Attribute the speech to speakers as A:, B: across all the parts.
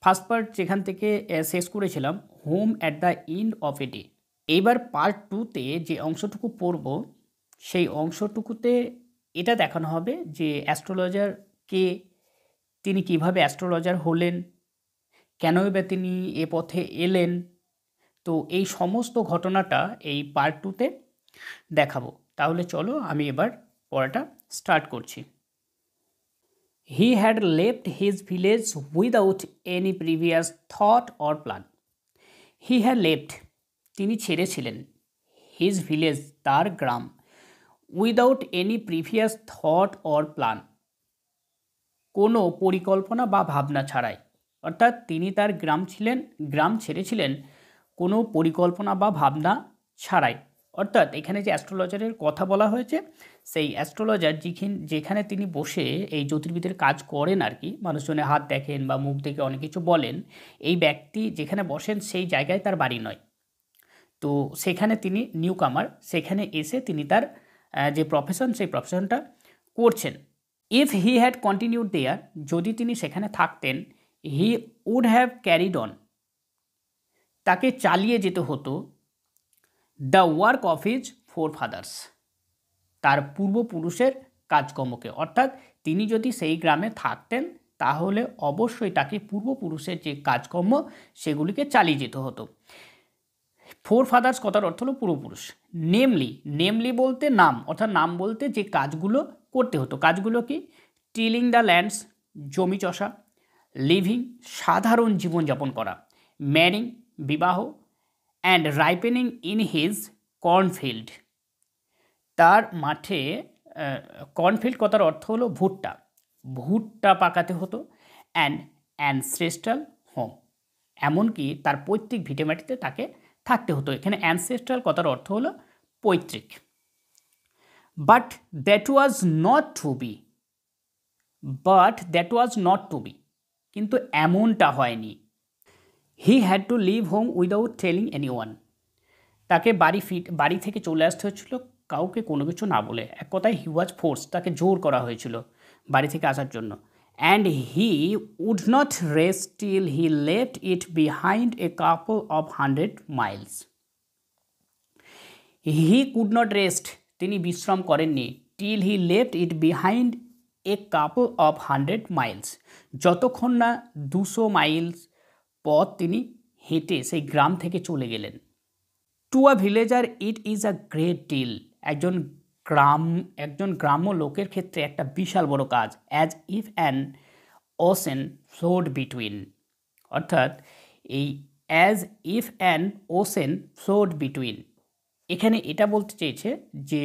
A: First part যেখান থেকে শেষ করেছিলাম, home at the end of a day. এইবার পার্ট 2তে যে অংশটুকু পড়ব, সেই অংশটুকুতে এটা দেখানো হবে যে অ্যাস্ট্রোলজার কে, তিনি কিভাবে অ্যাস্ট্রোলজার হলেন, কেনই বা তিনি এ পথে এলেন। তো এই সমস্ত ঘটনাটা এই পার্ট 2তে দেখাবো। তাহলে চলো আমি এবার পড়াটা স্টার্ট করছি। He had left his village without any previous thought or plan. He had left, তিনি ছেড়েছিলেন, his village, তার গ্রাম, without any previous thought or plan, কোনো পরিকল্পনা বা ভাবনা ছাড়াই। অর্থাৎ তিনি তার গ্রাম ছেড়েছিলেন কোনো পরিকল্পনা বা ভাবনা ছাড়াই। অর্থাৎ এখানে যে অ্যাস্ট্রোলজারের কথা বলা হয়েছে, সেই অ্যাস্ট্রোলজার যেখানে তিনি বসে এই জ্যোতির্বিদের কাজ করেন আর কি, মানুষজনের হাত দেখেন বা মুখ দেখে অনেক কিছু বলেন, এই ব্যক্তি যেখানে বসেন সেই জায়গায় তার বাড়ি নয়। তো সেখানে তিনি নিউ কামার, সেখানে এসে তিনি তার যে প্রফেশন, সেই প্রফেশনটা করছেন। If he had continued there, যদি তিনি সেখানে থাকতেন, he would have carried on, তাকে চালিয়ে যেতে হতো, the work of his forefathers, তার পূর্বপুরুষের কাজকর্মকে। অর্থাৎ তিনি যদি সেই গ্রামে থাকতেন তাহলে অবশ্যই তাকে পূর্বপুরুষের যে কাজকর্ম সেগুলিকে চালিয়ে যেতে হতো। ফোর ফাদার্স কথার অর্থ হলো পূর্বপুরুষ। নেমলি বলতে নাম, অর্থাৎ নাম বলতে যে কাজগুলো করতে হতো। কাজগুলো কি? টিলিং দ্য ল্যান্ডস, জমি চষা, লিভিং, সাধারণ জীবনযাপন করা, ম্যারিং, বিবাহ, অ্যান্ড রাইপেনিং ইন হিজ কর্নফিল্ড, তার মাঠে, কর্নফিল্ড কথার অর্থ হলো ভুট্টা পাকাতে হতো, অ্যান্ড অ্যানসেস্ট্রাল হোম, এমনকি তার পৈতৃক ভিটেমাটিতে তাকে থাকতে হতো। এখানে অ্যানসেস্ট্রাল কথার অর্থ হলো পৈতৃক। But that was not to be, কিন্তু এমনটা হয়নি। He had to leave home without telling anyone, তাকে বাড়ি থেকে চলে আসতে হয়েছিল কাউকে কোনো কিছু না বলে। এক কথায় হি ওয়াজ ফোর্স, তাকে জোর করা হয়েছিল বাড়ি থেকে আসার জন্য। And he would not rest till he left it behind a couple of 100 miles. He could not rest, তিনি বিশ্রাম করেননি, till he left it behind a couple of 100 miles, যতক্ষণ না 200 মাইলস পথ তিনি হেঁটে সেই গ্রাম থেকে চলে গেলেন। To a villager it is a great deal, একজন গ্রাম্য লোকের ক্ষেত্রে একটা বিশাল বড় কাজ। As if an ocean flowed between, অর্থাৎ এই as if an ocean flowed between, এখানে এটা বলতে চেয়েছে যে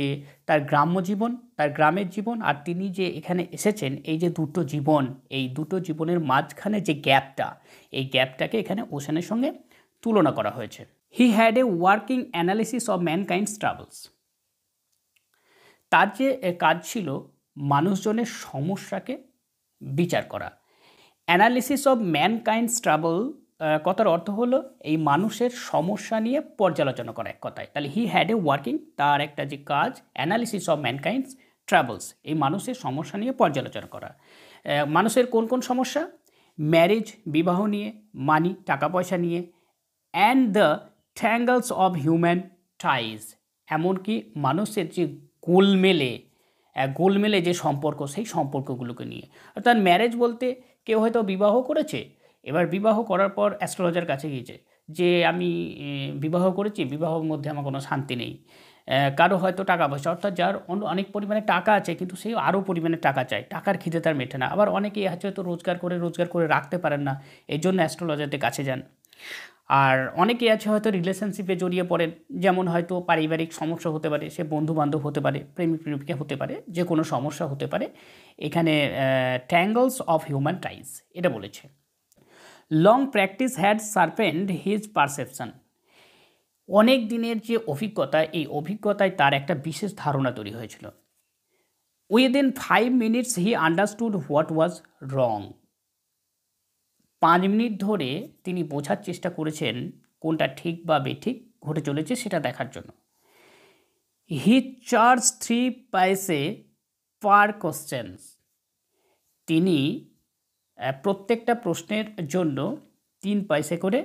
A: তার গ্রাম্য জীবন, তার গ্রামের জীবন, আর তিনি যে এখানে এসেছেন, এই যে দুটো জীবন, এই দুটো জীবনের মাঝখানে যে গ্যাপটা, এই গ্যাপটাকে এখানে ওশেনের সঙ্গে তুলনা করা হয়েছে। He had a working analysis of ম্যানকাইন্ডস travels, তার যে কাজ ছিল মানুষজনের সমস্যাকে বিচার করা। অ্যানালিসিস অফ ম্যানকাইন্ডস ট্রাভেল কথার অর্থ হলো এই মানুষের সমস্যা নিয়ে পর্যালোচনা করা এক কথায়। তাহলে হি হ্যাড এ ওয়ার্কিং, তার একটা যে কাজ, অ্যানালিসিস অফ ম্যানকাইন্ডস ট্রাভেলস, এই মানুষের সমস্যা নিয়ে পর্যালোচনা করা। মানুষের কোন কোন সমস্যা? ম্যারেজ, বিবাহ নিয়ে, মানি, টাকা পয়সা নিয়ে, and the tangles of human ties, এমনকি মানুষের যে গোলমেলে যে সম্পর্ক, সেই সম্পর্কগুলোকে নিয়ে। অর্থাৎ ম্যারেজ বলতে কেউ হয়তো বিবাহ করেছে, এবার বিবাহ করার পর অ্যাস্ট্রোলজার কাছে গিয়েছে যে আমি বিবাহ করেছি, বিবাহের মধ্যে আমার কোনো শান্তি নেই। কারো হয়তো টাকা পয়সা, অর্থাৎ যার অনেক পরিমাণে টাকা আছে কিন্তু সে আরও পরিমাণে টাকা চায়, টাকার খিদে তার মেটে না। আবার অনেকেই হয়তো রোজগার করে রাখতে পারেন না, এই জন্য অ্যাস্ট্রোলজারদের কাছে যান। আর অনেকেই আছে হয়তো রিলেশনশিপে জড়িয়ে পড়েন, যেমন হয়তো পারিবারিক সমস্যা হতে পারে, সে বন্ধুবান্ধব হতে পারে, প্রেমিকা হতে পারে, যে কোনো সমস্যা হতে পারে। এখানে ট্যাঙ্গলস অফ হিউম্যান টাইজ এটা বলেছে। Long practice had sharpened his perception, অনেক দিনের যে অভিজ্ঞতা, এই অভিজ্ঞতায় তার একটা বিশেষ ধারণা তৈরি হয়েছিল। Within 5 minutes he understood what was wrong, 5 minute ধরে তিনি বোঝার চেষ্টা করেছেন কোনটা ঠিক বা বেঠিক ঘটে চলেছে সেটা দেখার জন্য। হি চার্জ 3 পয়সে পার কোশ্চেন্স, তিনি প্রত্যেকটা প্রশ্নের জন্য 3 পয়সা করে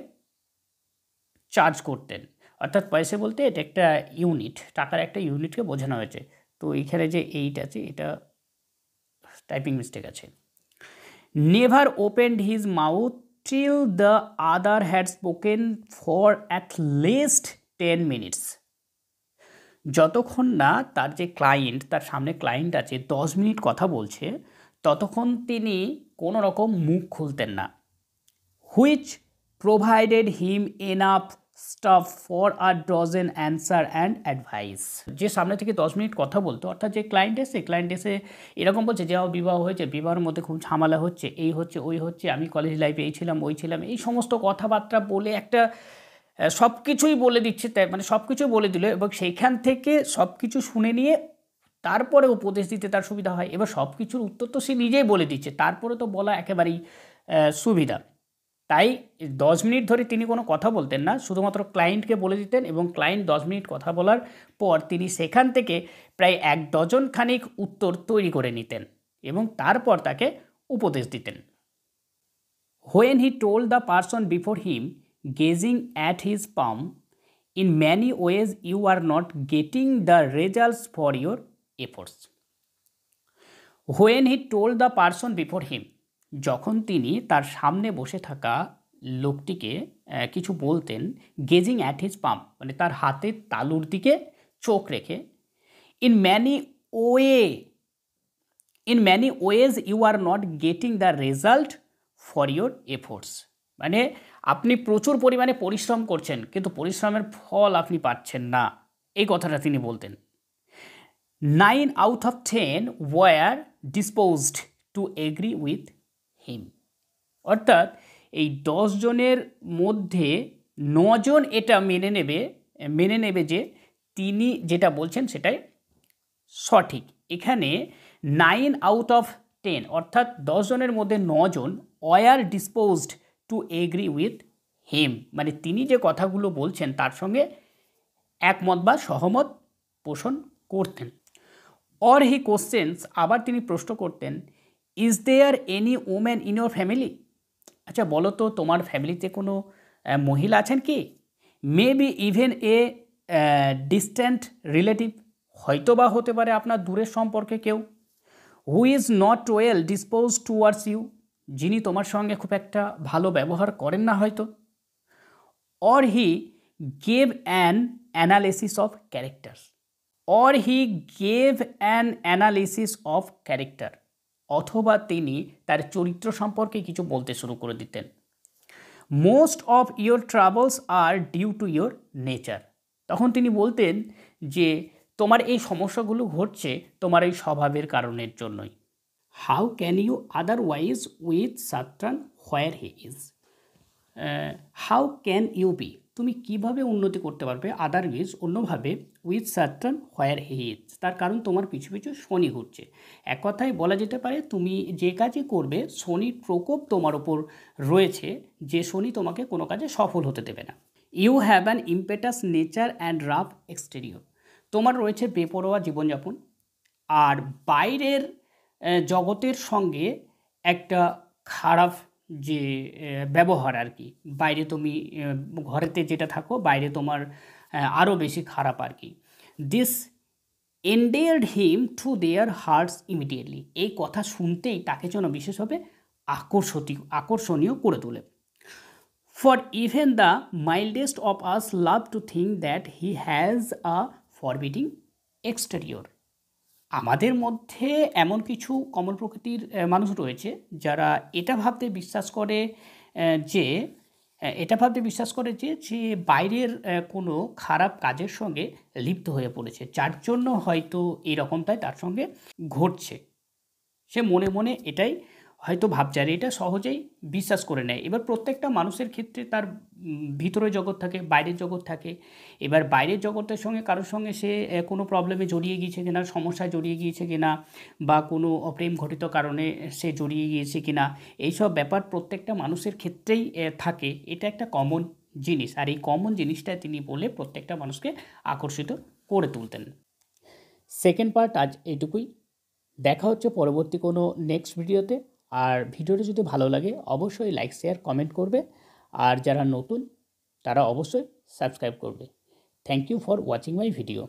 A: চার্জ করতেন। অর্থাৎ পয়সা বলতে এটা একটা ইউনিট, টাকার একটা ইউনিটকে বোঝানো হয়েছে। তো এইখানে যে 8 আছে এটা টাইপিং মিস্টেক আছে। Never opened his mouth till the other had spoken for at least 10 minutes. যতক্ষণ না তার যে ক্লায়েন্ট, তার সামনে ক্লায়েন্ট আছে 10 মিনিট কথা বলছে, ততক্ষণ তিনি কোনো রকম মুখ খুলতেন না। Which provided him enough staff for a dozen answer and advice. যে সামনে থেকে 10 মিনিট কথা বলতো, অর্থাৎ যে ক্লায়েন্ট এসে এরকম বলছে যে আমার বিবাহ হয়েছে, বিবাহের মধ্যে খুব ঝামেলা হচ্ছে, এই হচ্ছে ওই হচ্ছে, আমি কলেজ লাইফে এই ছিলাম ওই ছিলাম, এই সমস্ত কথাবার্তা বলে একটা সব কিছুই বলে দিচ্ছে, তাই মানে সব কিছুই বলে দিল, এবং সেইখান থেকে সব কিছু শুনে নিয়ে তারপরে উপদেশ দিতে তার সুবিধা হয়। এবার সব কিছুর উত্তর তো সে নিজেই বলে দিচ্ছে, তারপরে তো বলা একেবারেই সুবিধা। তাই 10 মিনিট ধরে তিনি কোনো কথা বলতেন না, শুধুমাত্র ক্লায়েন্টকে বলে দিতেন, এবং ক্লায়েন্ট 10 মিনিট কথা বলার পর তিনি সেখান থেকে প্রায় 1 ডজন খানিক উত্তর তৈরি করে নিতেন এবং তারপর তাকে উপদেশ দিতেন। When he told the person before him, gazing at his palm, in many ways you are not getting the results for your efforts. When he told the person before him, যখন তিনি তার সামনে বসে থাকা লোকটিকে কিছু বলতেন, গেজিং অ্যাট হিজ পাম্প মানে তার হাতের তালুর দিকে চোখ রেখে, in many ways you are not getting the result for your efforts, মানে আপনি প্রচুর পরিমাণে পরিশ্রম করছেন কিন্তু পরিশ্রমের ফল আপনি পাচ্ছেন না, এই কথাটা তিনি বলতেন। 9 out of 10 were disposed to agree with him, অর্থাৎ এই 10 জনের মধ্যে 9 জন এটা মেনে নেবে যে তিনি যেটা বলছেন সেটাই সঠিক। এখানে 9 out of 10 অর্থাৎ 10 জনের মধ্যে 9 জন were disposed to agree with him, মানে তিনি যে কথাগুলো বলছেন তার সঙ্গে একমত বা সহমত পোষণ করতেন। অর হি কোশ্চেন্স, আবার তিনি প্রশ্ন করতেন, is there any woman in your family, আচ্ছা বলো তো তোমার ফ্যামিলিতে কোনো মহিলা আছেন কি? Maybe even a distant relative, হয়তো বা হতে পারে আপনার দূরের সম্পর্কে কেউ। Who is not well disposed towards you, যিনি তোমার সঙ্গে খুব একটা ভালো ব্যবহার করেন না হয়তো। Or he gave an analysis of character, or he gave an analysis of character, অথবা তিনি তার চরিত্র সম্পর্কে কিছু বলতে শুরু করে দিতেন। Most of your troubles are due to your nature, তখন তিনি বলতেন যে তোমার এই সমস্যাগুলো ঘটছে তোমার এই স্বভাবের কারণের জন্যই। How can you otherwise with certain where he is, how can you be, তুমি কিভাবে উন্নতি করতে পারবে আদারওয়াইজ অন্যভাবে with certain where he is, তার কারণ তোমার পিছু পিছু শনি ঘুরছে। এক কথায় বলা যেতে পারে তুমি যে কাজই করবে শনির প্রকোপ তোমার ওপর রয়েছে, যে শনি তোমাকে কোনো কাজে সফল হতে দেবে না। You have an impetus nature and rough exterior, তোমার রয়েছে বেপরোয়া জীবনযাপন আর বাইরের জগতের সঙ্গে একটা খারাপ যে ব্যবহার আর কি, বাইরে তুমি ঘরেতে যেটা থাকো বাইরে তোমার আরও বেশি খারাপ আর কি। This endeared him to their hearts immediately, এই কথা শুনতেই তাকে যেন বিশেষভাবে আকর্ষণীয় করে তোলে। For even the mildest of us love to think that he has a forbidding exterior, আমাদের মধ্যে এমন কিছু কমল প্রকৃতির মানুষ রয়েছে যারা এটা ভাবতে বিশ্বাস করে যে যে বাইরের কোনো খারাপ কাজের সঙ্গে লিপ্ত হয়ে পড়েছে, যার জন্য হয়তো এরকমটাই তার সঙ্গে ঘটছে, সে মনে মনে এটাই হয়তো ভাবছে আর এটা সহজেই বিশ্বাস করে নেয়। এবার প্রত্যেকটা মানুষের ক্ষেত্রে তার ভিতরে জগৎ থাকে, বাইরের জগৎ থাকে। এবার বাইরের জগতের সঙ্গে কারোর সঙ্গে সে কোনো প্রবলেমে জড়িয়ে গিয়েছে কিনা, সমস্যায় জড়িয়ে গিয়েছে কিনা, বা কোনো অপ্রেম ঘটিত কারণে সে জড়িয়ে গিয়েছে কিনা, এইসব ব্যাপার প্রত্যেকটা মানুষের ক্ষেত্রেই থাকে। এটা একটা কমন জিনিস, আর এই কমন জিনিসটা তিনি বলে প্রত্যেকটা মানুষকে আকর্ষিত করে তুলতেন। সেকেন্ড পার্ট আজ এইটুকুই, দেখা হচ্ছে পরবর্তী কোনো নেক্সট ভিডিওতে। আর ভিডিওটা যদি ভালো লাগে অবশ্যই লাইক শেয়ার কমেন্ট করবে। আর যারা নতুন তারা অবশ্যই সাবস্ক্রাইব করবে। Thank you for watching my video.